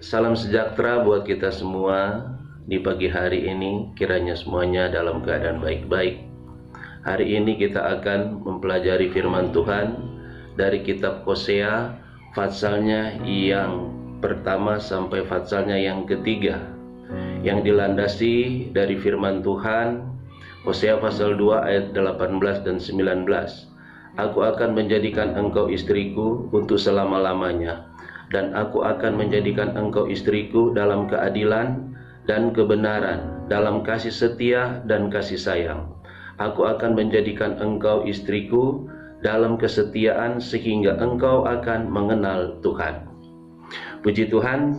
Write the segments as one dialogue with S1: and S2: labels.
S1: Salam sejahtera buat kita semua di pagi hari ini. Kiranya semuanya dalam keadaan baik-baik. Hari ini kita akan mempelajari firman Tuhan dari kitab Hosea, fatsalnya yang pertama sampai fatsalnya yang ketiga, yang dilandasi dari firman Tuhan. Hosea pasal 2 ayat 18 dan 19. Aku akan menjadikan engkau istriku untuk selama-lamanya, dan aku akan menjadikan engkau istriku dalam keadilan dan kebenaran, dalam kasih setia dan kasih sayang. Aku akan menjadikan engkau istriku dalam kesetiaan sehingga engkau akan mengenal Tuhan. Puji Tuhan,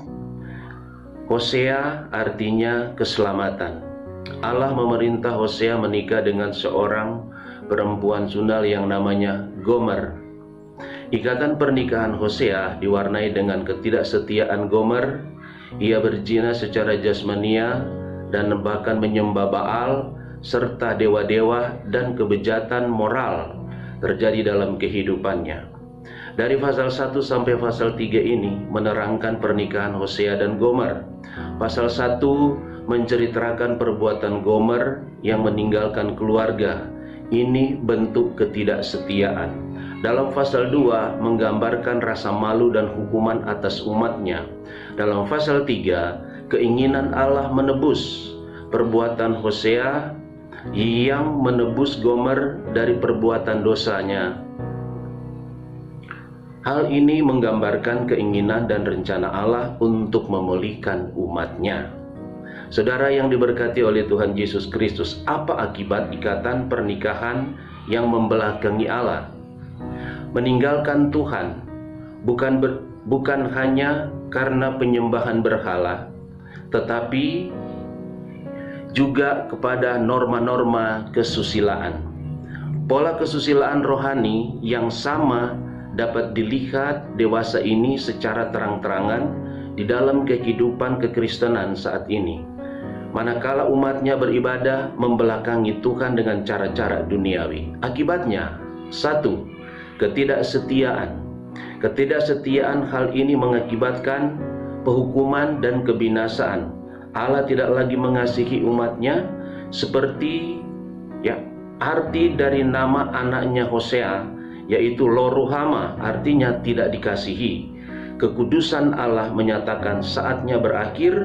S1: Hosea artinya keselamatan. Allah memerintah Hosea menikah dengan seorang perempuan Sundal yang namanya Gomer. Ikatan pernikahan Hosea diwarnai dengan ketidaksetiaan Gomer. Ia berzina secara jasmania dan bahkan menyembah Baal serta dewa-dewa, dan kebejatan moral terjadi dalam kehidupannya. Dari pasal 1 sampai pasal 3 ini menerangkan pernikahan Hosea dan Gomer. Pasal 1 menceritakan perbuatan Gomer yang meninggalkan keluarga. Ini bentuk ketidaksetiaan. Dalam pasal 2 menggambarkan rasa malu dan hukuman atas umatnya. Dalam pasal 3 keinginan Allah menebus perbuatan Hosea yang menebus Gomer dari perbuatan dosanya. Hal ini menggambarkan keinginan dan rencana Allah untuk memulihkan umatnya. Saudara yang diberkati oleh Tuhan Yesus Kristus, apa akibat ikatan pernikahan yang membelakangi Allah? Meninggalkan Tuhan bukan hanya karena penyembahan berhala, tetapi juga kepada norma-norma kesusilaan. Pola kesusilaan rohani yang sama dapat dilihat dewasa ini secara terang-terangan di dalam kehidupan kekristenan saat ini. Manakala umatnya beribadah membelakangi Tuhan dengan cara-cara duniawi. Akibatnya, 1. Ketidaksetiaan. Ketidaksetiaan hal ini mengakibatkan penghukuman dan kebinasaan. Allah tidak lagi mengasihi umatnya seperti arti dari nama anaknya Hosea, yaitu Lo Ruhama, artinya tidak dikasihi. Kekudusan Allah menyatakan saatnya berakhir,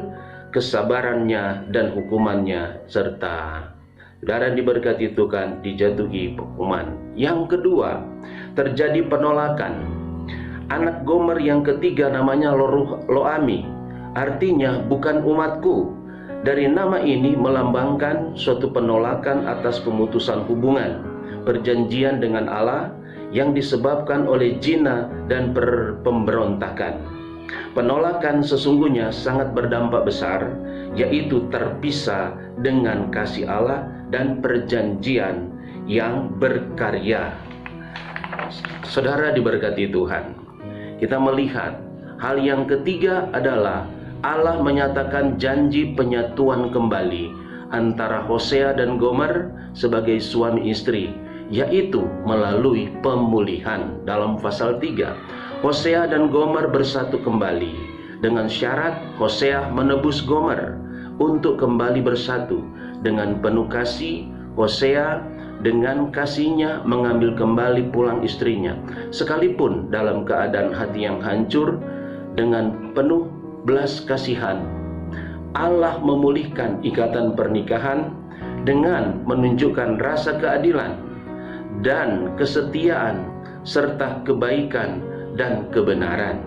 S1: kesabarannya dan hukumannya serta saudara diberkati Tuhan dijatuhi hukuman. Yang kedua, terjadi penolakan. Anak Gomer yang ketiga namanya Loami, artinya bukan umatku. Dari nama ini melambangkan suatu penolakan atas pemutusan hubungan perjanjian dengan Allah yang disebabkan oleh zina dan pemberontakan. Penolakan sesungguhnya sangat berdampak besar, yaitu terpisah dengan kasih Allah dan perjanjian yang berkarya. Saudara diberkati Tuhan, kita melihat hal yang ketiga adalah Allah menyatakan janji penyatuan kembali antara Hosea dan Gomer sebagai suami istri, yaitu melalui pemulihan. Dalam pasal 3, Hosea dan Gomer bersatu kembali dengan syarat Hosea menebus Gomer untuk kembali bersatu. Dengan penuh kasih, Hosea dengan kasihnya mengambil kembali pulang istrinya, sekalipun dalam keadaan hati yang hancur. Dengan penuh belas kasihan, Allah memulihkan ikatan pernikahan dengan menunjukkan rasa keadilan dan kesetiaan serta kebaikan dan kebenaran,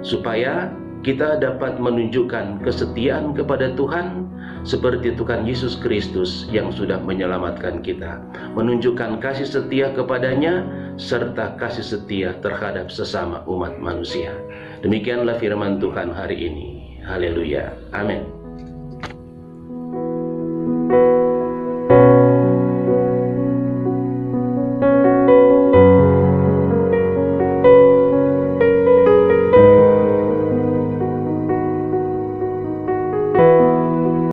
S1: supaya kita dapat menunjukkan kesetiaan kepada Tuhan seperti Tuhan Yesus Kristus yang sudah menyelamatkan kita, menunjukkan kasih setia kepadanya serta kasih setia terhadap sesama umat manusia. Demikianlah firman Tuhan hari ini. Haleluya. Amin.